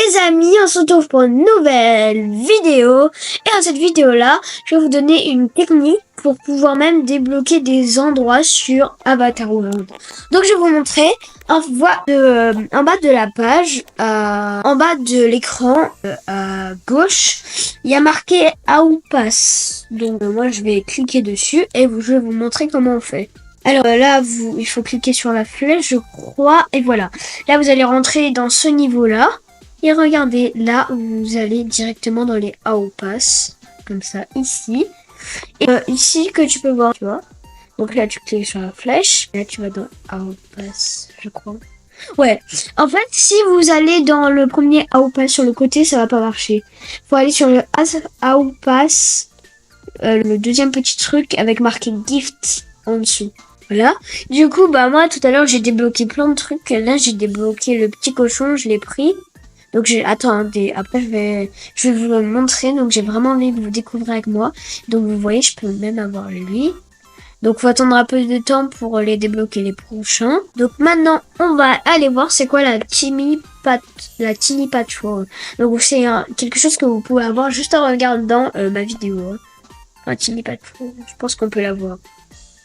Les amis, on se retrouve pour une nouvelle vidéo. Et dans cette vidéo-là, je vais vous donner une technique pour pouvoir même débloquer des endroits sur Avatar World. Donc je vais vous montrer en bas de la page, en bas de l'écran, à gauche, il y a marqué How Pass. Donc moi je vais cliquer dessus et je vais vous montrer comment on fait. Alors là, il faut cliquer sur la flèche, je crois, et voilà. Là, vous allez rentrer dans ce niveau-là. Et regardez, là, vous allez directement dans les How Pass, comme ça, ici. Et ici, que tu peux voir, tu vois. Donc là, tu cliques sur la flèche. Et là, tu vas dans How Pass, je crois. Ouais, en fait, si vous allez dans le premier How Pass sur le côté, ça va pas marcher. Faut aller sur le How Pass, le deuxième petit truc avec marqué Gift en dessous. Voilà. Du coup, moi, tout à l'heure, j'ai débloqué plein de trucs. Là, j'ai débloqué le petit cochon, je l'ai pris. Donc, attendez, après, je vais vous le montrer. Donc, j'ai vraiment envie que vous découvriez avec moi. Donc, vous voyez, je peux même avoir lui. Donc, faut attendre un peu de temps pour les débloquer les prochains. Donc, maintenant, on va aller voir c'est quoi la Tiny Patch World. Donc, c'est quelque chose que vous pouvez avoir juste en regardant ma vidéo. Enfin, Tiny Patch World, je pense qu'on peut la voir.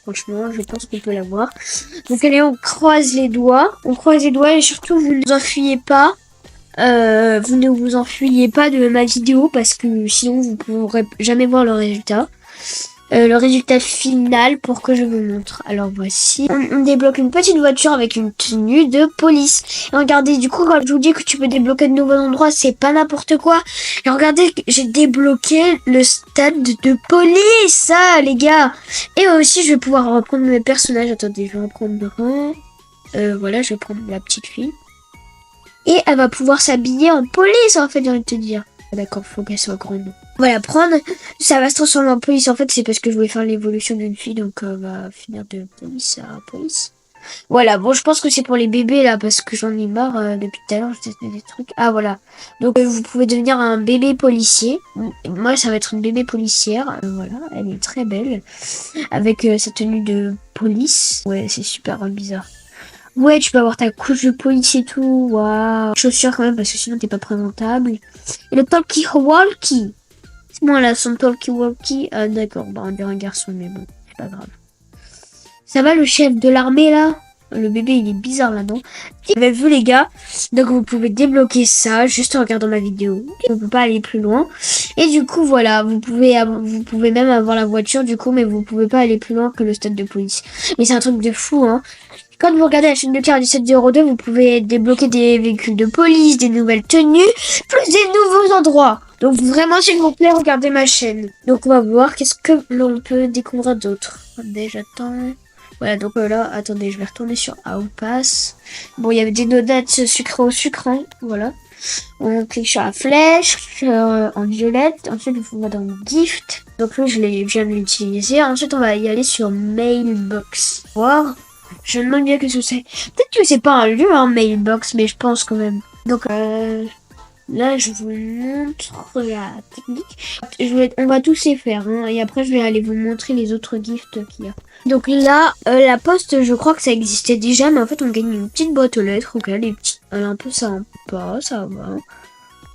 Franchement, je pense qu'on peut la voir. Donc allez, on croise les doigts. On croise les doigts et surtout, vous ne vous enfuyez pas. Vous ne vous enfuyez pas de ma vidéo parce que sinon, vous ne pourrez jamais voir le résultat. Le résultat final pour que je vous montre. Alors voici, on débloque une petite voiture avec une tenue de police. Et regardez, du coup, quand je vous dis que tu peux débloquer de nouveaux endroits, c'est pas n'importe quoi. Et regardez, j'ai débloqué le stade de police, ça, les gars. Et aussi, je vais pouvoir reprendre mes personnages. Attendez, je vais reprendre voilà, je vais prendre la petite fille. Et elle va pouvoir s'habiller en police, en fait, j'ai envie de te dire. D'accord, faut qu'elle soit grande. Voilà, ça va se transformer en police. En fait, c'est parce que je voulais faire l'évolution d'une fille, donc on va finir de police à police. Voilà, bon, je pense que c'est pour les bébés, là, parce que j'en ai marre depuis tout à l'heure, je testais des trucs. Ah, voilà. Donc, vous pouvez devenir un bébé policier. Moi, ça va être une bébé policière. Voilà, elle est très belle. Avec sa tenue de police. Ouais, c'est super bizarre. Ouais, tu peux avoir ta couche de police et tout. Waouh. Chaussures quand même, parce que sinon t'es pas présentable. Et le talkie-walkie. C'est moi là, son talkie-walkie. Ah d'accord, on dirait un garçon, mais bon, c'est pas grave. Ça va le chef de l'armée là? Le bébé il est bizarre là-dedans. Vous avez vu les gars? Donc vous pouvez débloquer ça juste en regardant ma vidéo. On peut pas aller plus loin. Et du coup voilà, vous pouvez même avoir la voiture du coup, mais vous pouvez pas aller plus loin que le stade de police. Mais c'est un truc de fou hein. Quand vous regardez la chaîne de Cœur 1702, vous pouvez débloquer des véhicules de police, des nouvelles tenues, plus des nouveaux endroits. Donc vraiment, s'il vous plaît, regardez ma chaîne. Donc on va voir qu'est-ce que l'on peut découvrir d'autre. Attendez, j'attends. Voilà, donc là, attendez, je vais retourner sur How Pass. Bon, il y avait des donuts sucrés au sucre, hein, voilà. On clique sur la flèche, en violette. Ensuite, on va dans Gift. Donc là, je viens de l'utiliser. Ensuite, on va y aller sur Mailbox. Voir. Je me demande bien que ce c'est. Peut-être que c'est pas un lieu, hein, Mailbox, mais je pense quand même. Donc là, je vous montre la technique. On va tous les faire, hein, et après je vais aller vous montrer les autres gifts qu'il y a. Donc là, la poste, je crois que ça existait déjà, mais en fait, on gagne une petite boîte aux lettres. Donc elle est petite, elle est un peu sympa, ça va.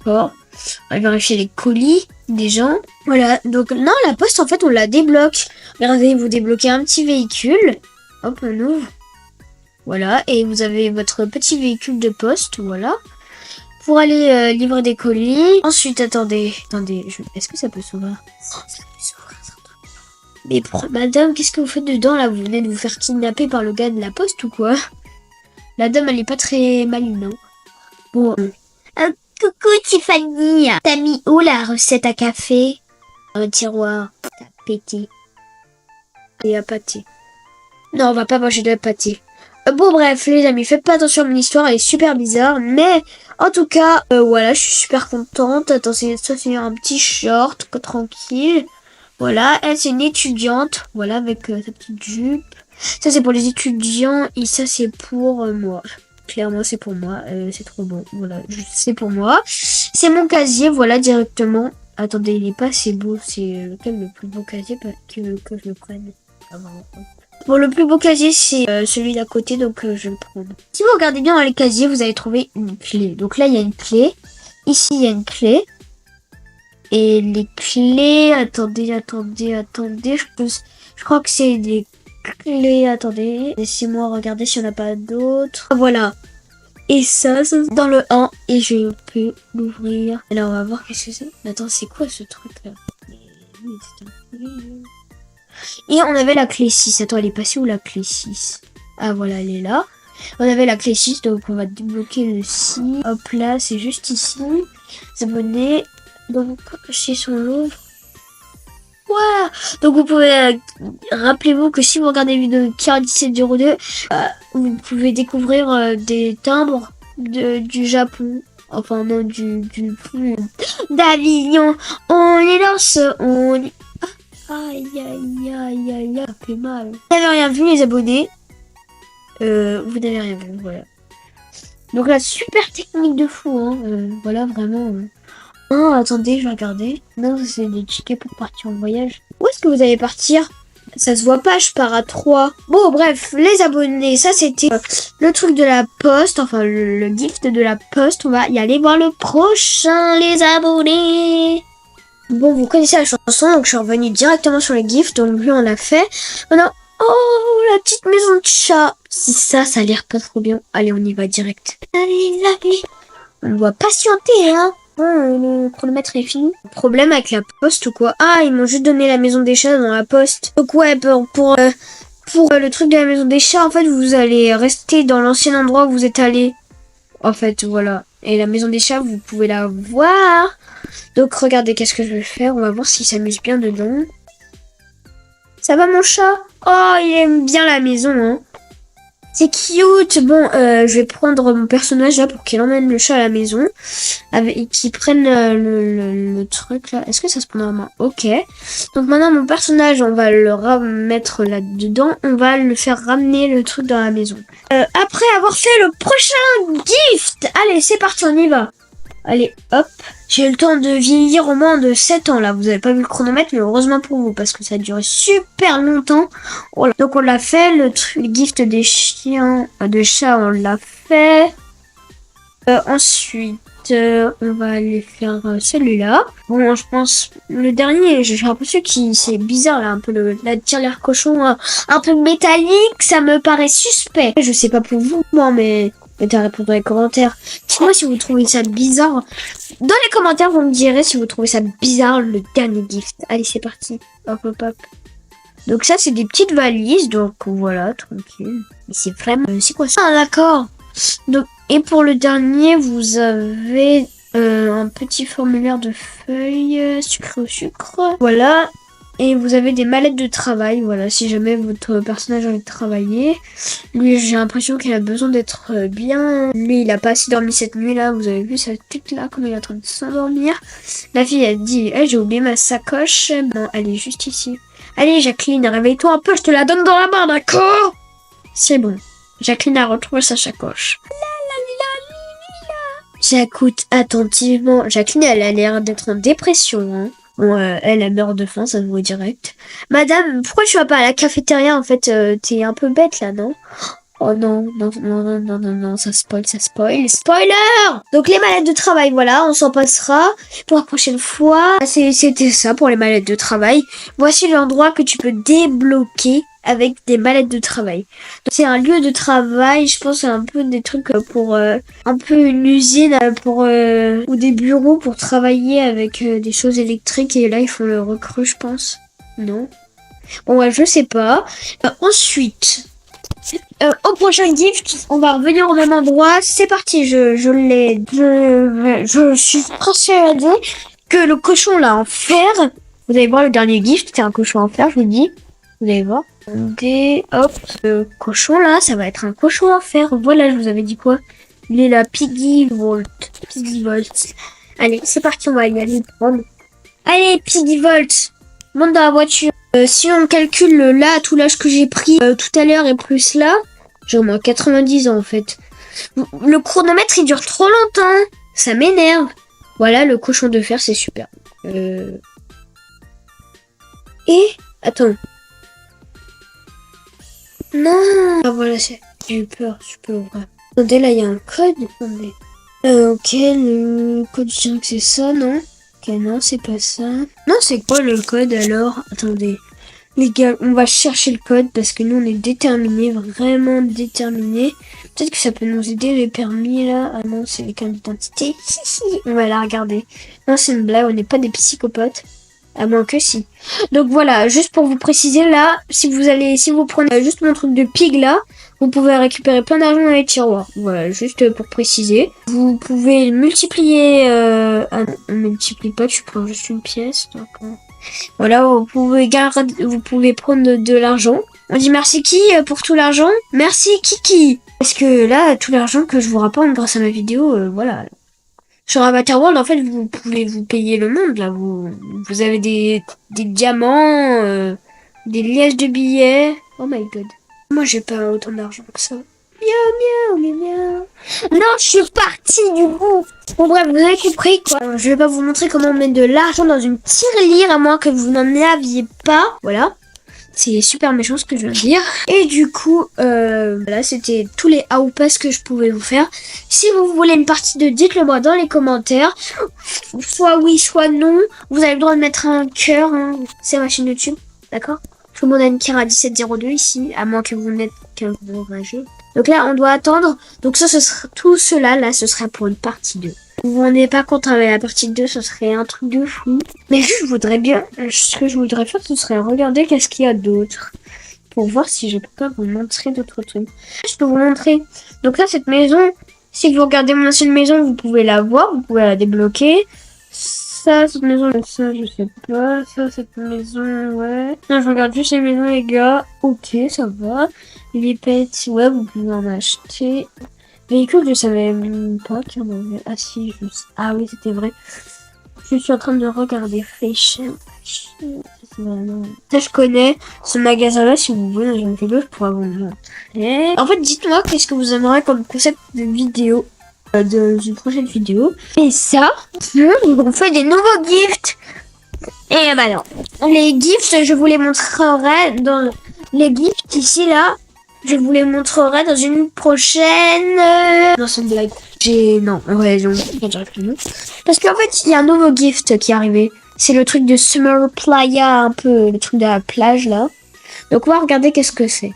Bon, on va vérifier les colis des gens. Voilà, donc non, la poste, en fait, on la débloque. Regardez, vous débloquez un petit véhicule. Hop, on ouvre. Voilà, et vous avez votre petit véhicule de poste, voilà. Pour aller livrer des colis. Ensuite, attendez, est-ce que ça peut s'ouvrir? Oh, ça peut s'ouvrir, ça. Mais madame, qu'est-ce que vous faites dedans, là? Vous venez de vous faire kidnapper par le gars de la poste ou quoi? La dame, elle est pas très maligne, non? Bon. Coucou, Tiffany. T'as mis où la recette à café? Un tiroir. T'as pété. Et à pâté. Non, on va pas manger de la pâté. Bon bref les amis, faites pas attention à mon histoire, elle est super bizarre, mais en tout cas, voilà, je suis super contente. Attends, ça c'est un petit short, quoi, tranquille. Voilà, elle c'est une étudiante, voilà, avec sa petite jupe. Ça c'est pour les étudiants et ça c'est pour moi. Clairement c'est pour moi, c'est trop bon, voilà, c'est pour moi. C'est mon casier, voilà, directement. Attendez, il est pas assez beau, c'est lequel le plus beau casier que je le prenne. Bon, le plus beau casier, c'est celui d'à côté, donc je vais le prendre. Si vous regardez bien dans les casiers, vous allez trouver une clé. Donc là, il y a une clé. ici, il y a une clé. Et les clés... Attendez. Je crois que c'est des clés... Attendez. Laissez-moi regarder s'il n'y en a pas d'autres. Voilà. Et ça c'est dans le 1. Et je peux l'ouvrir. Alors, on va voir qu'est-ce que c'est. Attends, c'est quoi ce truc-là? Et on avait la clé 6. Attends, elle est passée où la clé 6? Ah, voilà, elle est là. On avait la clé 6, donc on va débloquer le 6. Hop là, c'est juste ici. S'abonner. Donc, chez son Louvre. Voilà. Donc, vous pouvez... rappelez-vous que si vous regardez les vidéos de 4702, vous pouvez découvrir des timbres du Japon. Enfin, non, d'Avignon. On les lance. Aïe, ça fait mal. Vous n'avez rien vu, les abonnés. Vous n'avez rien vu, voilà. Donc la super technique de fou, hein. Voilà, vraiment. Oh, attendez, je vais regarder. Non, c'est des tickets pour partir en voyage. Où est-ce que vous allez partir? Ça se voit pas, je pars à 3. Bon, bref, les abonnés, ça c'était le truc de la poste, enfin le gift de la poste. On va y aller voir le prochain, les abonnés. Bon, vous connaissez la chanson, donc je suis revenue directement sur le gift, donc lui on l'a fait. Maintenant, oh, la petite maison de chat. Si ça a l'air pas trop bien. Allez, on y va direct. Allez. On doit patienter, hein. Bon, le chronomètre est fini. Problème avec la poste ou quoi? Ah, ils m'ont juste donné la maison des chats dans la poste. Donc ouais, pour le truc de la maison des chats, en fait, vous allez rester dans l'ancien endroit où vous êtes allé. En fait, voilà. Et la maison des chats, vous pouvez la voir. Donc regardez, qu'est-ce que je vais faire. On va voir s'il s'amuse bien dedans. Ça va mon chat? Oh, il aime bien la maison, hein. C'est cute. Bon, je vais prendre mon personnage là pour qu'il emmène le chat à la maison. Et qu'il prenne le truc là. Est-ce que ça se prend vraiment? Ok. Donc maintenant mon personnage, on va le remettre là-dedans. On va le faire ramener le truc dans la maison. Après avoir fait le prochain gift. Allez, c'est parti, on y va. Allez, hop. J'ai eu le temps de vieillir au moins de 7 ans là. Vous avez pas vu le chronomètre, mais heureusement pour vous parce que ça a duré super longtemps. Voilà. Donc on l'a fait, le gift des chiens, de chats, on l'a fait. Ensuite, on va aller faire celui-là. Bon, je pense le dernier, j'ai l'impression que c'est bizarre là, un peu la tirelire cochon, un peu métallique, ça me paraît suspect. Je sais pas pour vous, moi, mais mettez à répondre dans les commentaires. Dites-moi si vous trouvez ça bizarre. Dans les commentaires, vous me direz si vous trouvez ça bizarre, le dernier gift. Allez, c'est parti. Hop. Donc ça, c'est des petites valises, donc voilà, tranquille. Mais c'est vraiment... c'est quoi ça? Ah, d'accord. Donc, et pour le dernier, vous avez un petit formulaire de feuilles sucré au sucre. Voilà. Et vous avez des mallettes de travail. Voilà, si jamais votre personnage a envie de travailler. Lui, j'ai l'impression qu'il a besoin d'être bien. Lui, il a pas assez dormi cette nuit là. Vous avez vu sa tête là, comme il est en train de s'endormir. La fille, elle dit, hey, j'ai oublié ma sacoche. Non, elle est juste ici. Allez, Jacqueline, réveille-toi un peu, je te la donne dans la main, d'accord? C'est bon. Jacqueline a retrouvé sa sacoche. J'écoute attentivement. Jacqueline, elle a l'air d'être en dépression, hein. Bon, elle meurt de faim, ça se voit direct. Madame, pourquoi tu vas pas à la cafétéria, en fait? T'es un peu bête, là, non? Oh non, ça spoil. Spoiler! Donc les mallettes de travail, voilà, on s'en passera pour la prochaine fois. C'était ça pour les mallettes de travail. Voici l'endroit que tu peux débloquer avec des mallettes de travail. C'est un lieu de travail, je pense, c'est un peu des trucs pour un peu une usine pour ou des bureaux pour travailler avec des choses électriques et là ils font le recrue, je pense. Non. Bon ouais, je sais pas. Ensuite, au prochain gift, on va revenir au même endroit. C'est parti, je suis persuadée que le cochon là en fer. Vous allez voir le dernier gift, c'est un cochon en fer, je vous dis. Vous allez voir. Hop, ce cochon là, ça va être un cochon en fer. Voilà, je vous avais dit quoi? Il est là, Piggy Volt. Allez, c'est parti, on va y aller prendre. Allez, Piggy Volt, monte dans la voiture. Si on calcule là, tout l'âge que j'ai pris tout à l'heure et plus là, j'ai au moins 90 ans en fait. Le chronomètre il dure trop longtemps. Ça m'énerve. Voilà, le cochon de fer, c'est super. Et attends. Non. Ah voilà, j'ai eu peur, je peux ouvrir. Attendez, là il y a un code. Attendez. Ok, le code, je dirais que c'est ça, non? Ok, non, c'est pas ça. Non, c'est quoi le code alors? Attendez. Les gars, on va chercher le code parce que nous, on est déterminés, vraiment déterminés. Peut-être que ça peut nous aider, les permis, là. Ah non, c'est les cartes d'identité. Si, si, on va la regarder. Non, c'est une blague, on n'est pas des psychopathes. À moins que si. Donc voilà, juste pour vous préciser, là, si vous prenez juste mon truc de pig, là, vous pouvez récupérer plein d'argent dans les tiroirs. Voilà, juste pour préciser. Vous pouvez multiplier... Ah non, on multiplie pas, tu prends juste une pièce. Donc, voilà, vous pouvez prendre de l'argent. On dit merci qui pour tout l'argent? Merci Kiki. Parce que là, tout l'argent que je vous rapporte grâce à ma vidéo, voilà. Sur Avatar World, en fait, vous pouvez vous payer le monde, là. Vous avez des diamants, des liasses de billets. Oh my god. Moi, j'ai pas autant d'argent que ça. Miaou, miaou, miaou, miaou. Non, je suis partie du coup. Bon bref, vous avez compris quoi. Je vais pas vous montrer comment on met de l'argent dans une tirelire à moins que vous n'en aviez pas. Voilà. C'est super méchant ce que je viens de dire. Et du coup, voilà, c'était tous les outpass que je pouvais vous faire. Si vous voulez une partie 2, dites-le moi dans les commentaires. Soit oui, soit non. Vous avez le droit de mettre un cœur. Hein. C'est ma chaîne YouTube, d'accord? Tout le monde a une carte à 1702 ici, à moins que vous n'êtes qu'un enragé. Donc là, on doit attendre. Donc ça, ce sera tout cela, là, ce sera pour une partie 2. Vous on n'est pas content avec la partie 2, ce serait un truc de fou. Mais je voudrais bien, ce que je voudrais faire, ce serait regarder qu'est-ce qu'il y a d'autre. Pour voir si je peux pas vous montrer d'autres trucs. Je peux vous montrer. Donc là, cette maison, si vous regardez mon ancienne maison, vous pouvez la voir, vous pouvez la débloquer. Ça, cette maison, ça, je sais pas. Ça, cette maison, ouais. Non, je regarde juste les maisons, les gars. Ok, ça va. Les pets, ouais, vous pouvez en acheter. Véhicule, je savais même pas qu'il y en avait. Ah si, ah oui, c'était vrai. Je suis en train de regarder Fashion. Ça, je connais ce magasin-là. Si vous voulez, dans une vidéo, je pourrais vous le montrer. En fait, dites-moi qu'est-ce que vous aimeriez comme concept de vidéo. D'une prochaine vidéo. Et ça, on fait des nouveaux gifts. Et bah non. Les gifts, je vous les montrerai dans les gifts ici, là. Je vous les montrerai dans une prochaine... Non, c'est une blague. Non, ouais, non. Parce qu'en fait, il y a un nouveau gift qui est arrivé. C'est le truc de Summer Playa, un peu le truc de la plage, là. Donc, on va regarder qu'est-ce que c'est.